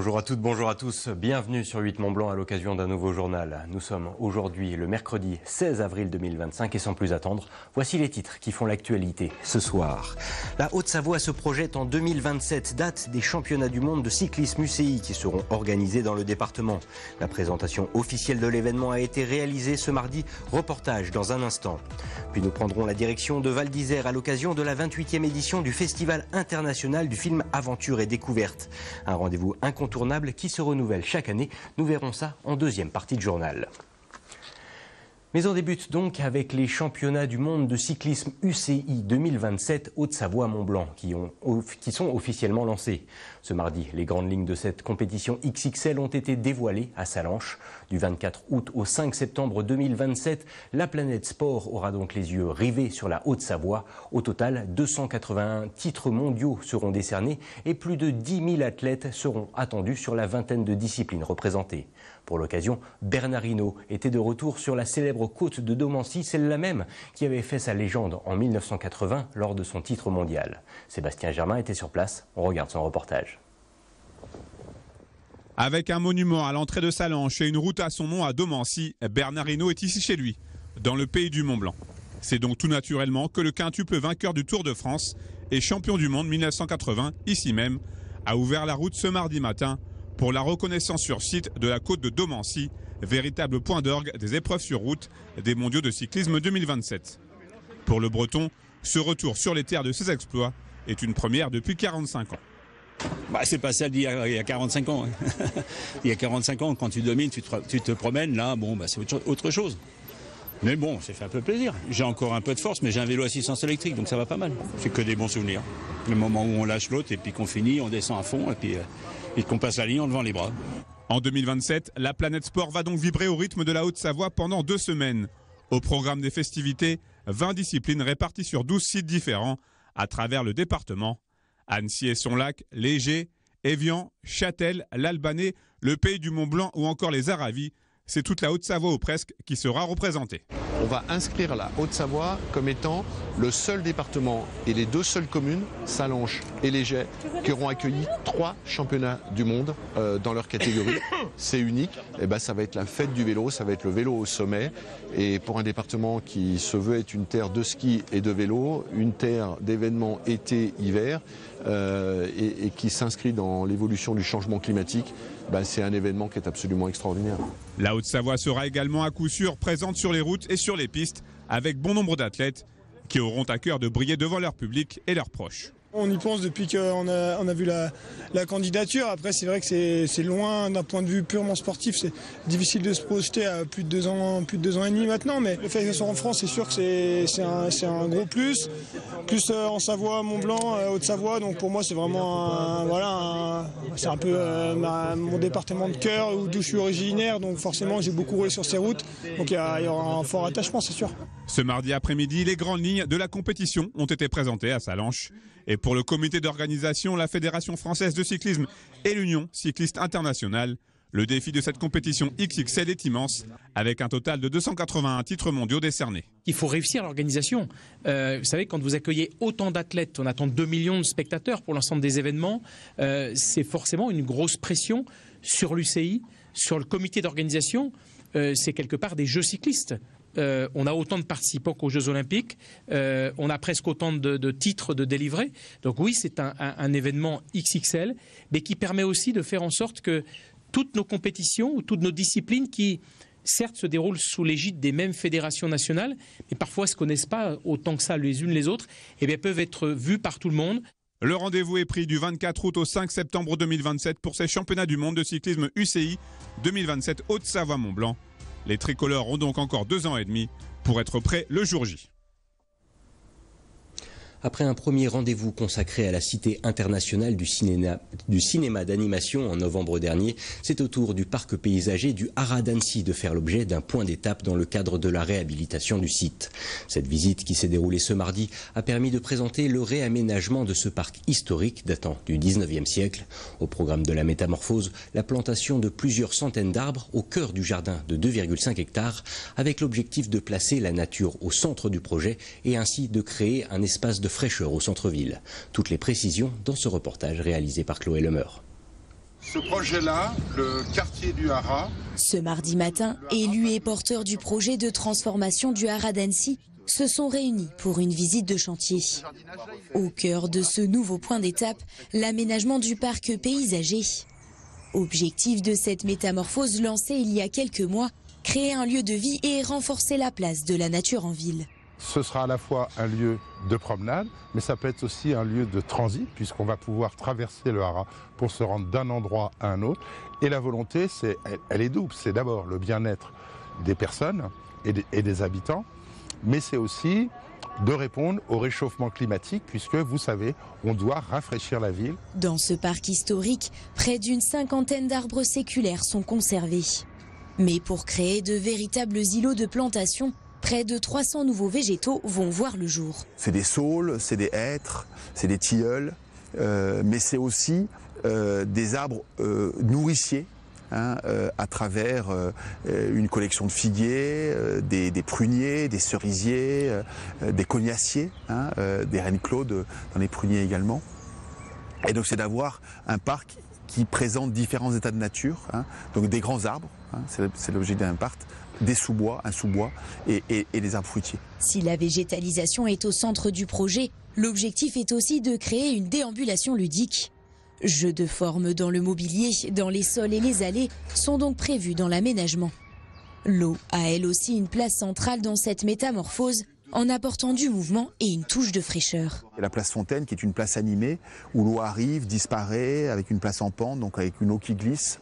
Bonjour à toutes, bonjour à tous. Bienvenue sur 8 Mont Blanc à l'occasion d'un nouveau journal. Nous sommes aujourd'hui le mercredi 16 avril 2025 et sans plus attendre, voici les titres qui font l'actualité ce soir. La Haute-Savoie se projette en 2027, date des championnats du monde de cyclisme UCI qui seront organisés dans le département. La présentation officielle de l'événement a été réalisée ce mardi, reportage dans un instant. Puis nous prendrons la direction de Val d'Isère à l'occasion de la 28e édition du Festival international du film Aventure et Découverte. Un rendez-vous incontournable qui se renouvelle chaque année. Nous verrons ça en deuxième partie de journal. Mais on débute donc avec les championnats du monde de cyclisme UCI 2027 Haute-Savoie-Mont-Blanc qui sont officiellement lancés. Ce mardi, les grandes lignes de cette compétition XXL ont été dévoilées à Sallanches. Du 24 août au 5 septembre 2027, la planète sport aura donc les yeux rivés sur la Haute-Savoie. Au total, 281 titres mondiaux seront décernés et plus de 10 000 athlètes seront attendus sur la vingtaine de disciplines représentées. Pour l'occasion, Bernard Hinault était de retour sur la célèbre côte de Domancy, celle-là même qui avait fait sa légende en 1980 lors de son titre mondial. Sébastien Germain était sur place, on regarde son reportage. Avec un monument à l'entrée de Sallanches et une route à son nom à Domancy, Bernard Hinault est ici chez lui, dans le pays du Mont-Blanc. C'est donc tout naturellement que le quintuple vainqueur du Tour de France et champion du monde 1980, ici même, a ouvert la route ce mardi matin pour la reconnaissance sur site de la côte de Domancy, véritable point d'orgue des épreuves sur route des mondiaux de cyclisme 2027. Pour le Breton, ce retour sur les terres de ses exploits est une première depuis 45 ans. C'est pas ça d'il y a 45 ans. Il y a 45 ans, quand tu domines, tu te promènes, là, c'est autre chose. Mais bon, ça fait un peu plaisir. J'ai encore un peu de force, mais j'ai un vélo assistance électrique, donc ça va pas mal. C'est que des bons souvenirs. Le moment où on lâche l'autre et puis qu'on finit, on descend à fond et qu'on passe la ligne en levant les bras. En 2027, la planète sport va donc vibrer au rythme de la Haute-Savoie pendant 2 semaines. Au programme des festivités, 20 disciplines réparties sur 12 sites différents à travers le département. Annecy et son lac, Léger, Évian, Châtel, l'Albanais, le pays du Mont-Blanc ou encore les Aravis. C'est toute la Haute-Savoie ou presque qui sera représentée. On va inscrire la Haute-Savoie comme étant le seul département et les 2 seules communes, Sallanches et Léger, qui auront accueilli 3 championnats du monde dans leur catégorie. C'est unique. Et ça va être la fête du vélo, ça va être le vélo au sommet. Et pour un département qui se veut être une terre de ski et de vélo, une terre d'événements été-hiver, et qui s'inscrit dans l'évolution du changement climatique, c'est un événement qui est absolument extraordinaire. La Haute-Savoie sera également à coup sûr présente sur les routes et sur les pistes, avec bon nombre d'athlètes qui auront à cœur de briller devant leur public et leurs proches. On y pense depuis qu'on a vu la candidature. Après, c'est vrai que c'est loin d'un point de vue purement sportif. C'est difficile de se projeter à plus de 2 ans et demi maintenant. Mais le fait que ce soit en France, c'est sûr que c'est un gros plus. Plus en Savoie, Mont-Blanc, Haute-Savoie. Donc pour moi, c'est vraiment c'est un peu mon département de cœur d'où je suis originaire. Donc forcément, j'ai beaucoup roulé sur ces routes. Donc il y aura un fort attachement, c'est sûr. Ce mardi après-midi, les grandes lignes de la compétition ont été présentées à Sallanches. Et pour le comité d'organisation, la Fédération française de cyclisme et l'Union cycliste internationale, le défi de cette compétition XXL est immense, avec un total de 281 titres mondiaux décernés. Il faut réussir l'organisation. Vous savez, quand vous accueillez autant d'athlètes, on attend 2 millions de spectateurs pour l'ensemble des événements, c'est forcément une grosse pression sur l'UCI, sur le comité d'organisation. C'est quelque part des jeux cyclistes. On a autant de participants qu'aux Jeux Olympiques, on a presque autant de titres de délivrés. Donc oui, c'est un événement XXL, mais qui permet aussi de faire en sorte que toutes nos compétitions ou toutes nos disciplines qui, certes, se déroulent sous l'égide des mêmes fédérations nationales, mais parfois ne se connaissent pas autant que ça les unes les autres, peuvent être vues par tout le monde. Le rendez-vous est pris du 24 août au 5 septembre 2027 pour ces championnats du monde de cyclisme UCI 2027 Haute-Savoie-Mont-Blanc. Les tricolores ont donc encore 2 ans et demi pour être prêts le jour J. Après un premier rendez-vous consacré à la Cité internationale du cinéma d'animation en novembre dernier, c'est au tour du parc paysager du Haras d'Annecy de faire l'objet d'un point d'étape dans le cadre de la réhabilitation du site. Cette visite qui s'est déroulée ce mardi a permis de présenter le réaménagement de ce parc historique datant du 19e siècle. Au programme de la métamorphose, la plantation de plusieurs centaines d'arbres au cœur du jardin de 2,5 hectares avec l'objectif de placer la nature au centre du projet et ainsi de créer un espace de fraîcheur au centre-ville. Toutes les précisions dans ce reportage réalisé par Chloé Lemeur. Ce projet-là, le quartier du Haras. Ce mardi matin, élus et porteurs du projet de transformation du Haras d'Annecy se sont réunis pour une visite de chantier. Au cœur de ce nouveau point d'étape, l'aménagement du parc paysager. Objectif de cette métamorphose lancée il y a quelques mois, créer un lieu de vie et renforcer la place de la nature en ville. Ce sera à la fois un lieu de promenade, mais ça peut être aussi un lieu de transit, puisqu'on va pouvoir traverser le Haras pour se rendre d'un endroit à un autre. Et la volonté, elle est double. C'est d'abord le bien-être des personnes et des habitants, mais c'est aussi de répondre au réchauffement climatique, puisque, vous savez, on doit rafraîchir la ville. Dans ce parc historique, près d'une 50aine d'arbres séculaires sont conservés. Mais pour créer de véritables îlots de plantation, près de 300 nouveaux végétaux vont voir le jour. C'est des saules, c'est des hêtres, c'est des tilleuls, mais c'est aussi des arbres nourriciers, à travers une collection de figuiers, des pruniers, des cerisiers, des cognaciers, des reines claudes dans les pruniers également. Et donc c'est d'avoir un parc qui présente différents états de nature, donc des grands arbres, c'est l'objet d'un parc, des sous-bois, un sous-bois et des arbres fruitiers. Si la végétalisation est au centre du projet, l'objectif est aussi de créer une déambulation ludique. Jeux de forme dans le mobilier, dans les sols et les allées sont donc prévus dans l'aménagement. L'eau a elle aussi une place centrale dans cette métamorphose, en apportant du mouvement et une touche de fraîcheur. La place Fontaine qui est une place animée où l'eau arrive, disparaît, avec une place en pente, donc avec une eau qui glisse,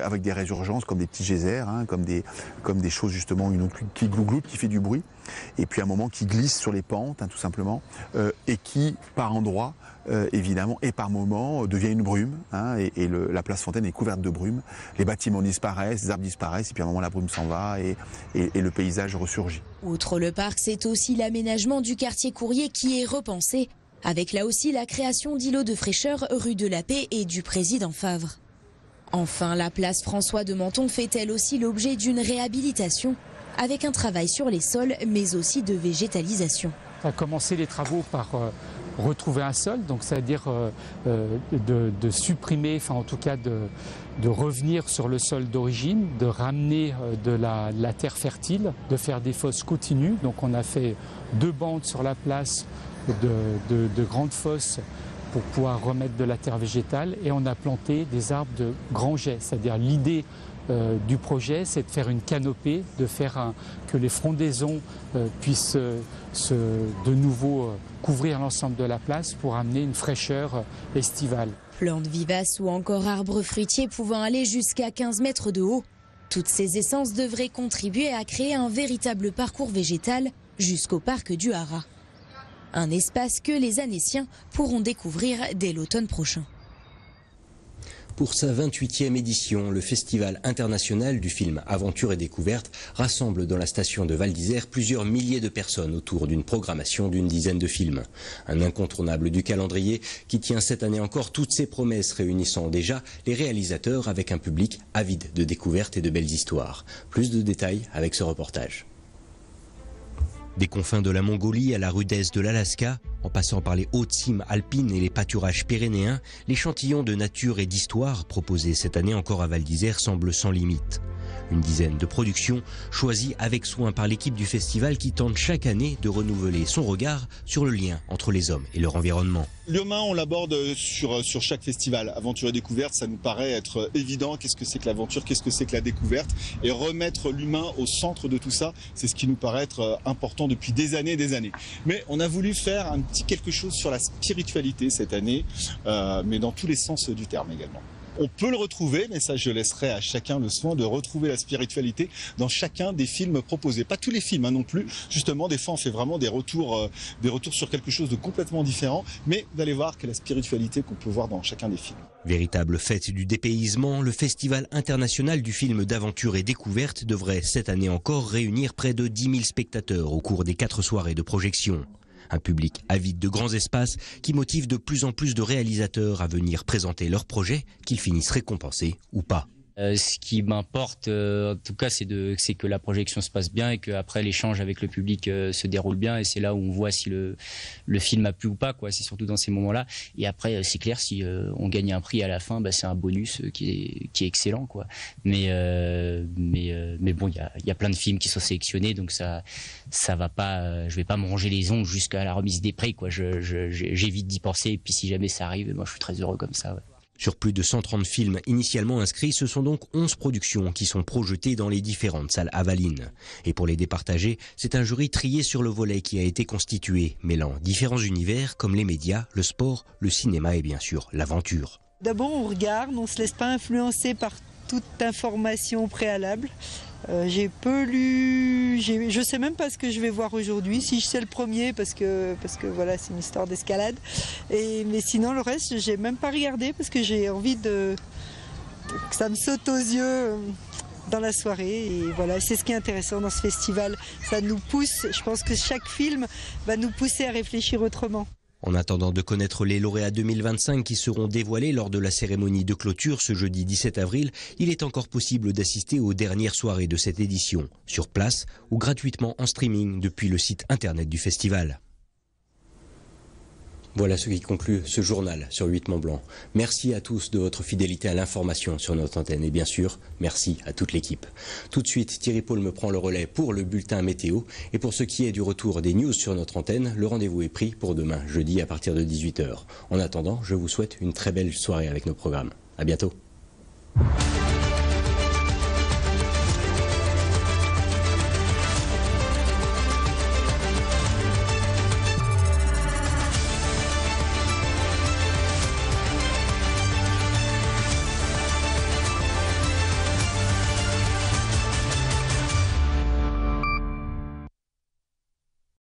avec des résurgences comme des petits geysers, comme des choses justement, une eau qui glougloute, qui fait du bruit, et puis à un moment qui glisse sur les pentes, tout simplement, et qui par endroits, évidemment, et par moments devient une brume, la place Fontaine est couverte de brume, les bâtiments disparaissent, les arbres disparaissent, et puis à un moment la brume s'en va et le paysage ressurgit. Outre le parc, c'est aussi l'aménagement du quartier Courrier qui est repensé, avec là aussi la création d'îlots de fraîcheur rue de la Paix et du Président Favre. Enfin, la place François de Menton fait elle aussi l'objet d'une réhabilitation, avec un travail sur les sols, mais aussi de végétalisation. On a commencé les travaux par retrouver un sol, donc c'est-à-dire de supprimer, enfin en tout cas de revenir sur le sol d'origine, de ramener de la terre fertile, de faire des fosses continues. Donc on a fait 2 bandes sur la place de grandes fosses pour pouvoir remettre de la terre végétale, et on a planté des arbres de grands jets, c'est-à-dire l'idée du projet, c'est de faire une canopée, de faire que les frondaisons puissent de nouveau couvrir l'ensemble de la place pour amener une fraîcheur estivale. Plantes vivaces ou encore arbres fruitiers pouvant aller jusqu'à 15 mètres de haut, toutes ces essences devraient contribuer à créer un véritable parcours végétal jusqu'au parc du Haras. Un espace que les Annéciens pourront découvrir dès l'automne prochain. Pour sa 28e édition, le Festival international du film Aventure et Découverte rassemble dans la station de Val d'Isère plusieurs milliers de personnes autour d'une programmation d'une dizaine de films. Un incontournable du calendrier qui tient cette année encore toutes ses promesses, réunissant déjà les réalisateurs avec un public avide de découvertes et de belles histoires. Plus de détails avec ce reportage. Des confins de la Mongolie à la rudesse de l'Alaska, en passant par les hautes cimes alpines et les pâturages pyrénéens, l'échantillon de nature et d'histoire proposé cette année encore à Val d'Isère semble sans limite. Une dizaine de productions choisies avec soin par l'équipe du festival qui tente chaque année de renouveler son regard sur le lien entre les hommes et leur environnement. L'humain, on l'aborde sur chaque festival. Aventure et découverte, ça nous paraît être évident. Qu'est-ce que c'est que l'aventure, qu'est-ce que c'est que la découverte? Et remettre l'humain au centre de tout ça, c'est ce qui nous paraît être important depuis des années et des années. Mais on a voulu faire un petit quelque chose sur la spiritualité cette année, mais dans tous les sens du terme également. On peut le retrouver, mais ça je laisserai à chacun le soin de retrouver la spiritualité dans chacun des films proposés. Pas tous les films non plus, justement des fois on fait vraiment des retours sur quelque chose de complètement différent, mais vous allez voir que la spiritualité qu'on peut voir dans chacun des films. Véritable fête du dépaysement, le Festival international du film d'aventure et découverte devrait cette année encore réunir près de 10 000 spectateurs au cours des 4 soirées de projection. Un public avide de grands espaces qui motive de plus en plus de réalisateurs à venir présenter leurs projets, qu'ils finissent récompensés ou pas. Ce qui m'importe, en tout cas, c'est que la projection se passe bien et qu'après l'échange avec le public se déroule bien. Et c'est là où on voit si le film a plu ou pas, quoi. C'est surtout dans ces moments-là. Et après, c'est clair, si on gagne un prix à la fin, c'est un bonus qui est excellent, quoi. Mais bon, il y a plein de films qui sont sélectionnés, donc ça va pas. Je vais pas me ronger les ongles jusqu'à la remise des prix, quoi. J'évite d'y penser. Et puis si jamais ça arrive, moi, je suis très heureux comme ça. Ouais. Sur plus de 130 films initialement inscrits, ce sont donc 11 productions qui sont projetées dans les différentes salles avalines. Et pour les départager, c'est un jury trié sur le volet qui a été constitué, mêlant différents univers comme les médias, le sport, le cinéma et bien sûr l'aventure. D'abord on regarde, on ne se laisse pas influencer par toute information préalable. J'ai peu lu, je sais même pas ce que je vais voir aujourd'hui, si je sais le premier parce que voilà, c'est une histoire d'escalade. Mais sinon le reste j'ai même pas regardé parce que j'ai envie que ça me saute aux yeux dans la soirée. Et voilà, c'est ce qui est intéressant dans ce festival, ça nous pousse. Je pense que chaque film va nous pousser à réfléchir autrement. En attendant de connaître les lauréats 2025 qui seront dévoilés lors de la cérémonie de clôture ce jeudi 17 avril, il est encore possible d'assister aux dernières soirées de cette édition, sur place ou gratuitement en streaming depuis le site internet du festival. Voilà ce qui conclut ce journal sur 8 Mont-Blanc. Merci à tous de votre fidélité à l'information sur notre antenne et bien sûr, merci à toute l'équipe. Tout de suite, Thierry Paul me prend le relais pour le bulletin météo et pour ce qui est du retour des news sur notre antenne, le rendez-vous est pris pour demain, jeudi à partir de 18 h. En attendant, je vous souhaite une très belle soirée avec nos programmes. À bientôt.